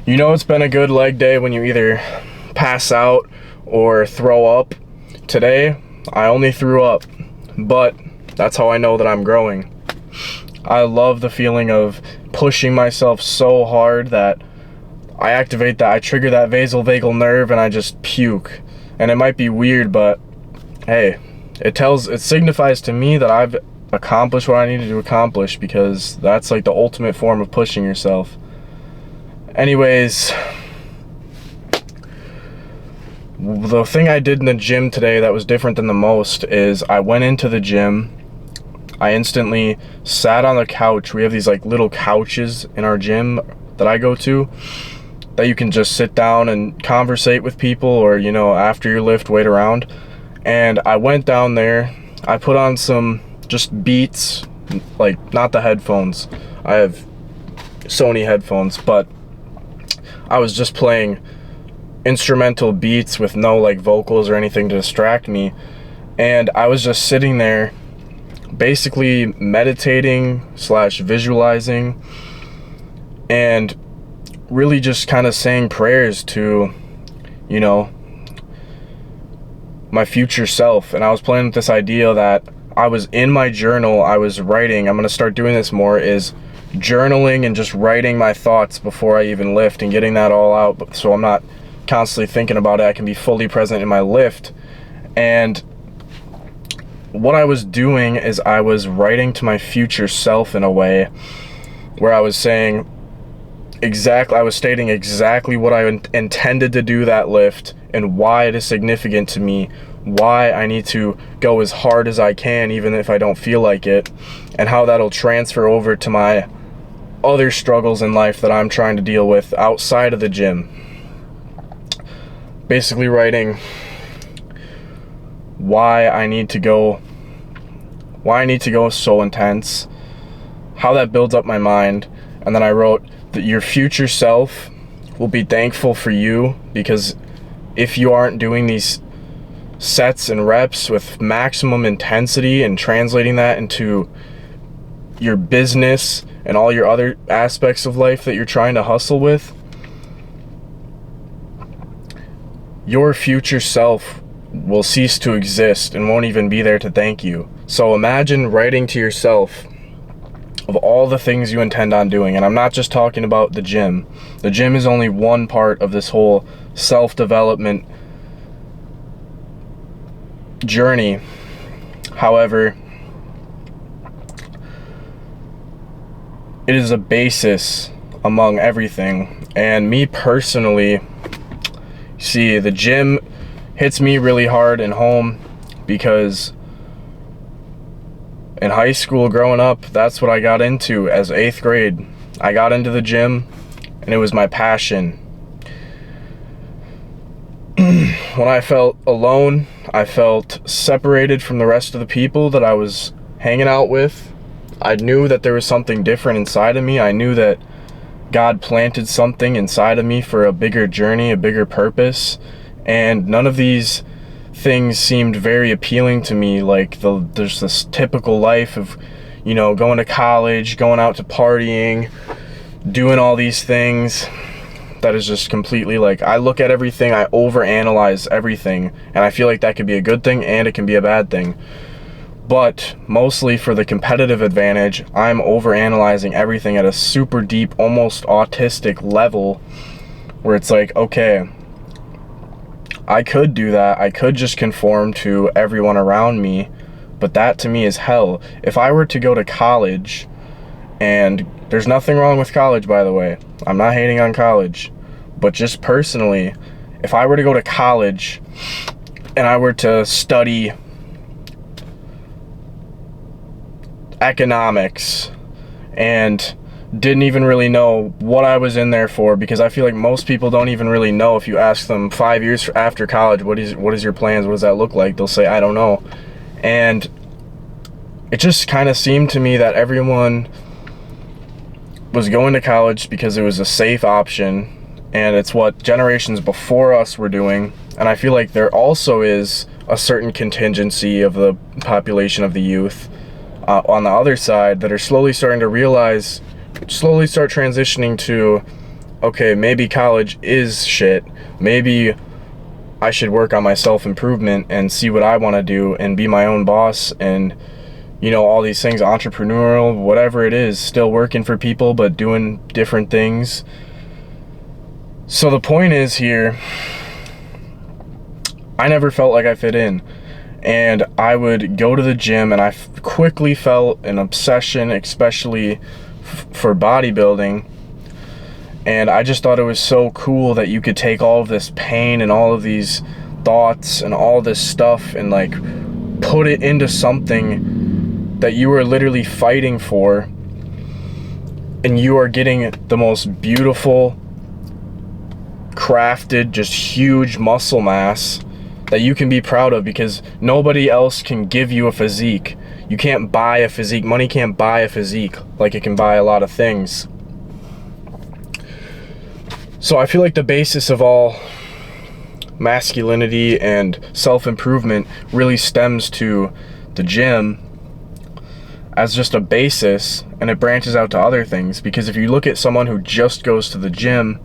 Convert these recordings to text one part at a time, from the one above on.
You know it's been a good leg day when you either pass out or throw up. Today, I only threw up, but that's how I know that I'm growing. I love the feeling of pushing myself so hard that I trigger that vasovagal nerve and I just puke. And it might be weird, but hey, it signifies to me that I've accomplished what I needed to accomplish, because that's like the ultimate form of pushing yourself. Anyways, the thing I did in the gym today that was different than the most is I went into the gym. I instantly sat on the couch. We have these like little couches in our gym that I go to that you can just sit down and conversate with people, or, you know, after your lift, wait around. And I went down there. I put on some just beats, like not the headphones. I have Sony headphones, but I was just playing instrumental beats with no like vocals or anything to distract me. And I was just sitting there basically meditating / visualizing and really just kind of saying prayers to, you know, my future self. And I was playing with this idea that I was in my journal, I was writing. I'm going to start doing this more, is journaling and just writing my thoughts before I even lift and getting that all out, so I'm not constantly thinking about it. I can be fully present in my lift. And what I was doing is I was writing to my future self in a way where I was stating exactly what I intended to do that lift and why it is significant to me, why I need to go as hard as I can even if I don't feel like it, and how that'll transfer over to my other struggles in life that I'm trying to deal with outside of the gym. Basically writing why I need to go so intense, how that builds up my mind. And then I wrote that your future self will be thankful for you, because if you aren't doing these sets and reps with maximum intensity and translating that into your business and all your other aspects of life that you're trying to hustle with, your future self will cease to exist and won't even be there to thank you. So imagine writing to yourself of all the things you intend on doing. And I'm not just talking about the gym. The gym is only one part of this whole self-development journey. However, it is a basis among everything. And me personally, see, the gym hits me really hard in home, because in high school growing up, that's what I got into as 8th grade. I got into the gym and it was my passion. When I felt alone, I felt separated from the rest of the people that I was hanging out with, I knew that there was something different inside of me. I knew that God planted something inside of me for a bigger journey, a bigger purpose, and none of these things seemed very appealing to me. Like there's this typical life of, you know, going to college, going out to partying, doing all these things. That is just completely like, I look at everything, I overanalyze everything, and I feel like that could be a good thing and it can be a bad thing. But mostly for the competitive advantage, I'm overanalyzing everything at a super deep, almost autistic level, where it's like, okay, I could do that. I could just conform to everyone around me, but that to me is hell. If I were to go to college, and there's nothing wrong with college, by the way, I'm not hating on college, but just personally, if I were to go to college and I were to study economics and didn't even really know what I was in there for, because I feel like most people don't even really know. If you ask them 5 years after college, what is your plans, what does that look like, they'll say, I don't know. And it just kind of seemed to me that everyone was going to college because it was a safe option, and it's what generations before us were doing. And I feel like there also is a certain contingency of the population of the youth on the other side that are slowly starting to realize, slowly start transitioning to okay, maybe college is shit. Maybe I should work on my self-improvement and see what I want to do and be my own boss and, you know, all these things, entrepreneurial, whatever it is, still working for people but doing different things. So the point is here, I never felt like I fit in. And I would go to the gym and I quickly felt an obsession, especially for bodybuilding. And I just thought it was so cool that you could take all of this pain and all of these thoughts and all this stuff and like put it into something that you are literally fighting for, and you are getting the most beautiful, crafted, just huge muscle mass that you can be proud of, because nobody else can give you a physique. You can't buy a physique. Money can't buy a physique like it can buy a lot of things. So I feel like the basis of all masculinity and self-improvement really stems to the gym as just a basis, and it branches out to other things. Because if you look at someone who just goes to the gym,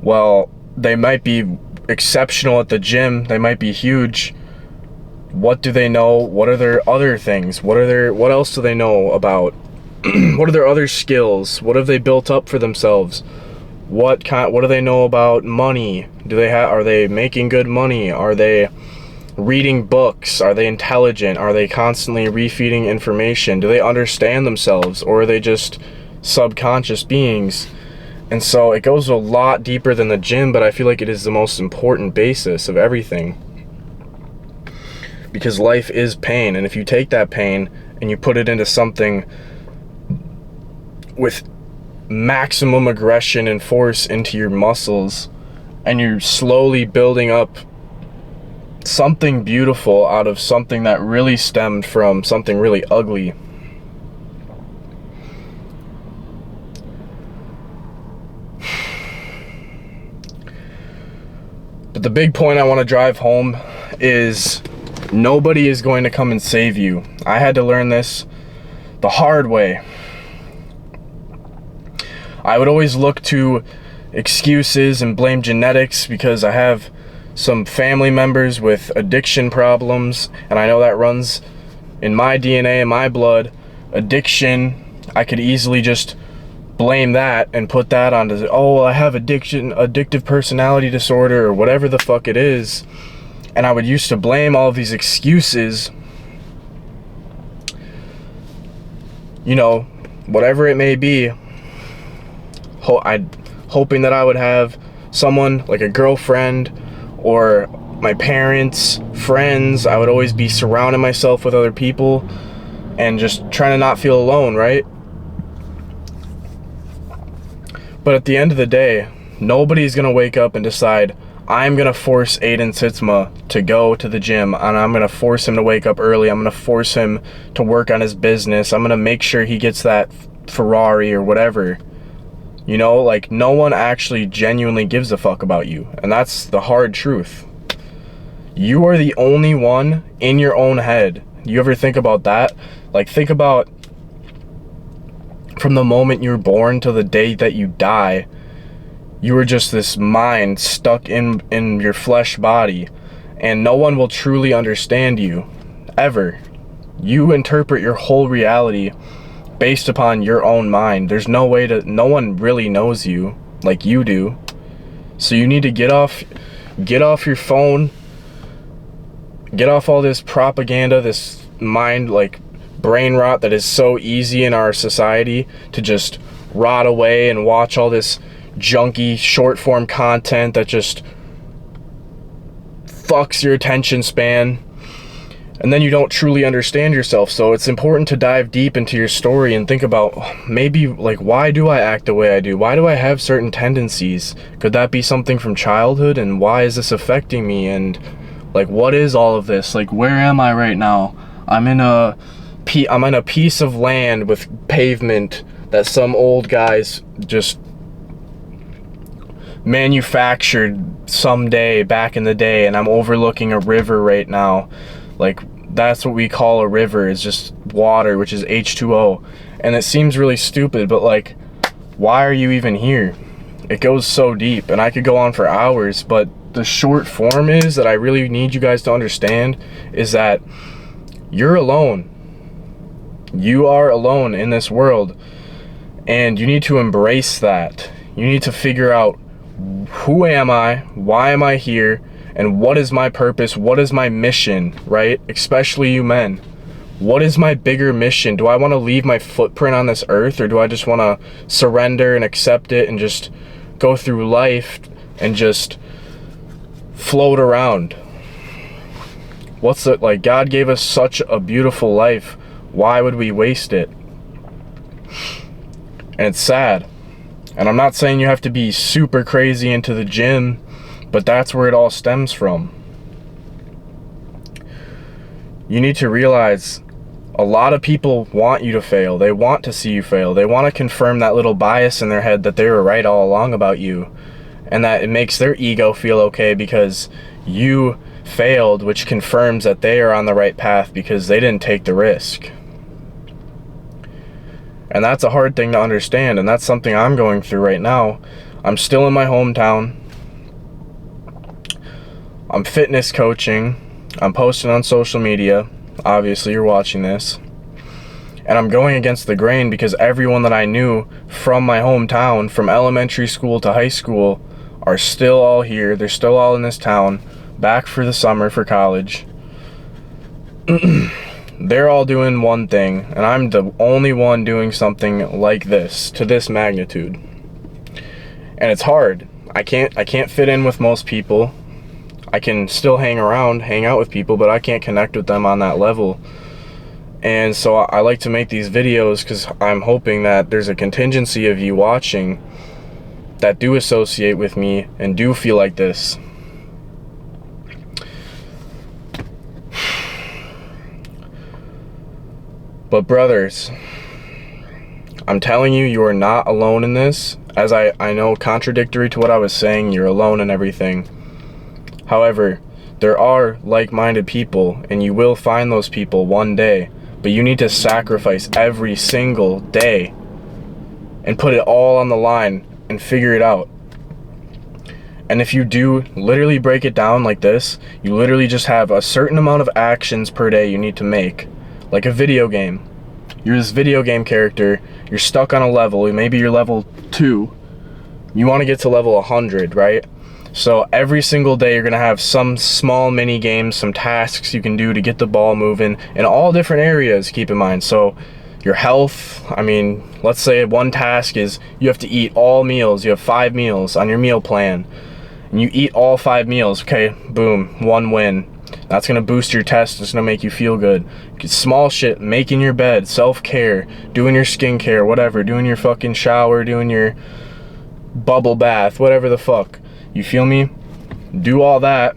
well, they might be exceptional at the gym, they might be huge. What do they know? What are their other things? What else do they know about? What are their other skills? What have they built up for themselves? What do they know about money? Are they making good money? Are they reading books? Are they intelligent? Are they constantly refeeding information? Do they understand themselves, or are they just subconscious beings? And so it goes a lot deeper than the gym, but I feel like it is the most important basis of everything. Because life is pain, and if you take that pain and you put it into something with maximum aggression and force into your muscles, and you're slowly building up something beautiful out of something that really stemmed from something really ugly. But the big point I want to drive home is nobody is going to come and save you. I had to learn this the hard way. I would always look to excuses and blame genetics because I have some family members with addiction problems, and I know that runs in my DNA and my blood. Addiction, I could easily just blame that and put that onto, oh, well, I have addictive personality disorder, or whatever the fuck it is. And I would used to blame all of these excuses, you know, whatever it may be. Hoping that I would have someone like a girlfriend or my parents, friends. I would always be surrounding myself with other people and just trying to not feel alone, right? But at the end of the day, nobody's gonna wake up and decide, I'm gonna force Aiden Sitzma to go to the gym, and I'm gonna force him to wake up early. I'm gonna force him to work on his business. I'm gonna make sure he gets that Ferrari or whatever. You know, like, no one actually genuinely gives a fuck about you. And that's the hard truth. You are the only one in your own head. You ever think about that? Like, think about from the moment you're born to the day that you die, you are just this mind stuck in your flesh body. And no one will truly understand you, ever. You interpret your whole reality based upon your own mind. There's no one really knows you like you do. So you need to get off your phone, get off all this propaganda, this mind, like, brain rot that is so easy in our society to just rot away, and watch all this junky short form content that just fucks your attention span. And then you don't truly understand yourself. So it's important to dive deep into your story and think about, maybe, like, why do I act the way I do? Why do I have certain tendencies? Could that be something from childhood? And why is this affecting me? And, like, what is all of this? Like, where am I right now? I'm in a piece of land with pavement that some old guys just manufactured someday back in the day, and I'm overlooking a river right now. Like, that's what we call a river, is just water, which is H2O. And it seems really stupid, but, like, why are you even here? It goes so deep, and I could go on for hours, but the short form is that I really need you guys to understand is that you're alone. You are alone in this world, and you need to embrace that. You need to figure out, who am I? Why am I here? And what is my purpose? What is my mission, right? Especially you men. What is my bigger mission? Do I want to leave my footprint on this earth, or do I just want to surrender and accept it and just go through life and just float around? What's it like? God gave us such a beautiful life. Why would we waste it? And it's sad. And I'm not saying you have to be super crazy into the gym, but that's where it all stems from. You need to realize a lot of people want you to fail. They want to see you fail. They want to confirm that little bias in their head that they were right all along about you, and that it makes their ego feel okay because you failed, which confirms that they are on the right path because they didn't take the risk. And that's a hard thing to understand, and that's something I'm going through right now. I'm still in my hometown. I'm fitness coaching. I'm posting on social media. Obviously, you're watching this. And I'm going against the grain because everyone that I knew from my hometown, from elementary school to high school, are still all here. They're still all in this town, back for the summer for college. They're all doing one thing, and I'm the only one doing something like this, to this magnitude. And it's hard. I can't fit in with most people. I can still hang out with people, but I can't connect with them on that level. And so I like to make these videos because I'm hoping that there's a contingency of you watching that do associate with me and do feel like this. But brothers, I'm telling you, you are not alone in this. As I know, contradictory to what I was saying, you're alone in everything. However, there are like-minded people, and you will find those people one day, but you need to sacrifice every single day and put it all on the line and figure it out. And if you do literally break it down like this, you literally just have a certain amount of actions per day you need to make. Like a video game. You're this video game character, you're stuck on a level, maybe you're level 2, you want to get to level 100, right? So every single day you're going to have some small mini games, some tasks you can do to get the ball moving in all different areas, keep in mind. So your health, I mean, let's say one task is you have to eat all meals, you have 5 meals on your meal plan, and you eat all 5 meals, okay, boom, 1 win. That's going to boost your test. It's going to make you feel good. Small shit, making your bed, self-care, doing your skincare, whatever, doing your fucking shower, doing your bubble bath, whatever the fuck. You feel me? Do all that.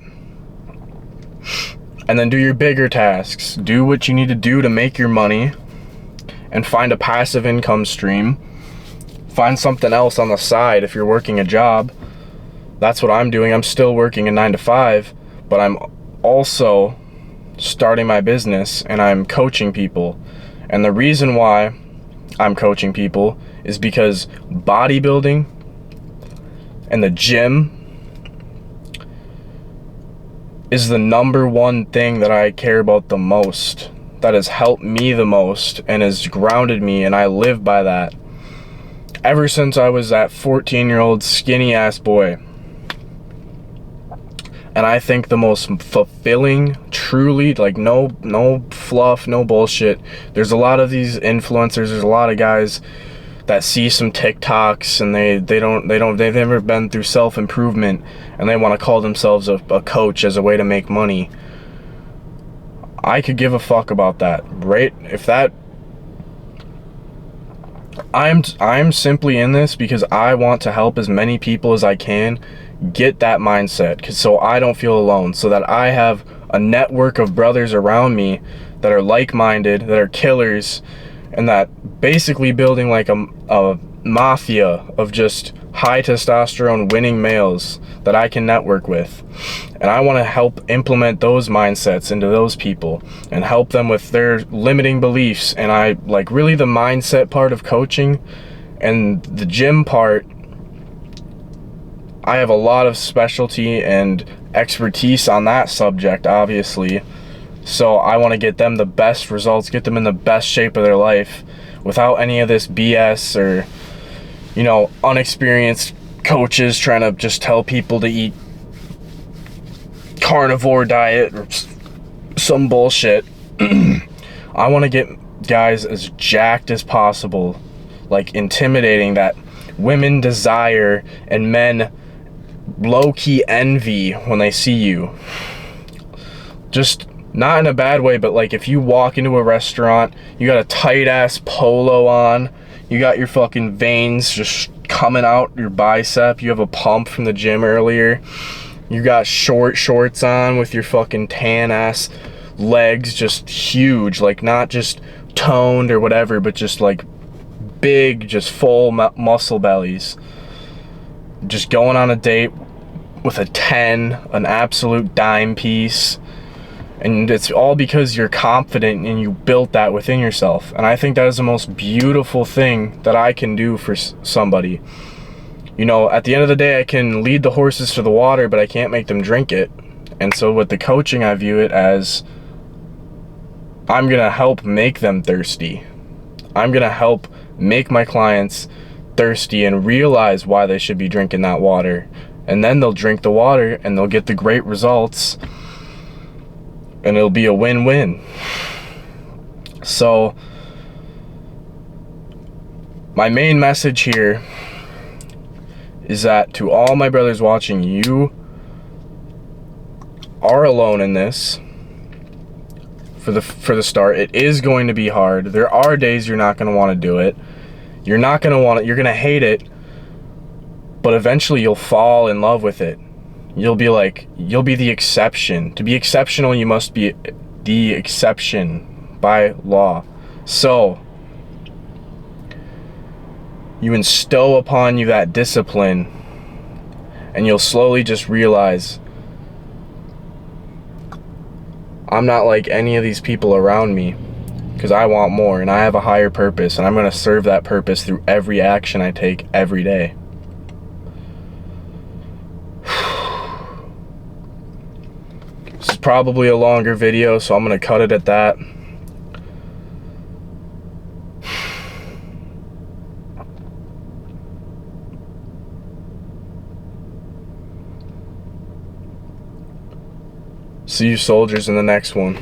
And then do your bigger tasks. Do what you need to do to make your money and find a passive income stream. Find something else on the side if you're working a job. That's what I'm doing. I'm still working a 9 to 5, but I'm also starting my business and I'm coaching people. And the reason why I'm coaching people is because bodybuilding and the gym is the #1 thing that I care about the most, that has helped me the most and has grounded me, and I live by that ever since I was that 14-year-old skinny ass boy. And I think the most fulfilling, truly, like no fluff, no bullshit. There's a lot of these influencers, there's a lot of guys that see some TikToks and they've never been through self-improvement and they want to call themselves a coach as a way to make money. I could give a fuck about that, right? If that, I'm simply in this because I want to help as many people as I can get that mindset, so I don't feel alone, so that I have a network of brothers around me that are like-minded, that are killers, and that basically building like a mafia of just high testosterone winning males that I can network with. And I want to help implement those mindsets into those people and help them with their limiting beliefs. And I like, really, the mindset part of coaching And the gym part, I have a lot of specialty and expertise on that subject, obviously. So I want to get them the best results, get them in the best shape of their life without any of this BS or, you know, unexperienced coaches trying to just tell people to eat carnivore diet or some bullshit. I want to get guys as jacked as possible, like intimidating, that women desire and men low-key envy when they see you. Just not in a bad way, but like if you walk into a restaurant, you got a tight-ass polo on, you got your fucking veins just coming out your bicep, you have a pump from the gym earlier, you got short shorts on with your fucking tan-ass legs just huge, like not just toned or whatever, but just like big, just full muscle bellies, just going on a date with a 10, an absolute dime piece. And it's all because you're confident and you built that within yourself. And I think that is the most beautiful thing that I can do for somebody. You know, at the end of the day, I can lead the horses to the water, but I can't make them drink it. And so with the coaching, I view it as I'm going to help make them thirsty. I'm going to help make my clients thirsty and realize why they should be drinking that water. And then they'll drink the water and they'll get the great results. And it'll be a win-win. So my main message here is that to all my brothers watching, you are alone in this. For the start, it is going to be hard. There are days you're not going to want to do it. You're not going to want it. You're going to hate it. But eventually you'll fall in love with it. You'll be the exception. To be exceptional, you must be the exception by law. So you instill upon you that discipline, and you'll slowly just realize, I'm not like any of these people around me, because I want more and I have a higher purpose, and I'm going to serve that purpose through every action I take every day. This is probably a longer video, so I'm going to cut it at that. See you soldiers in the next one.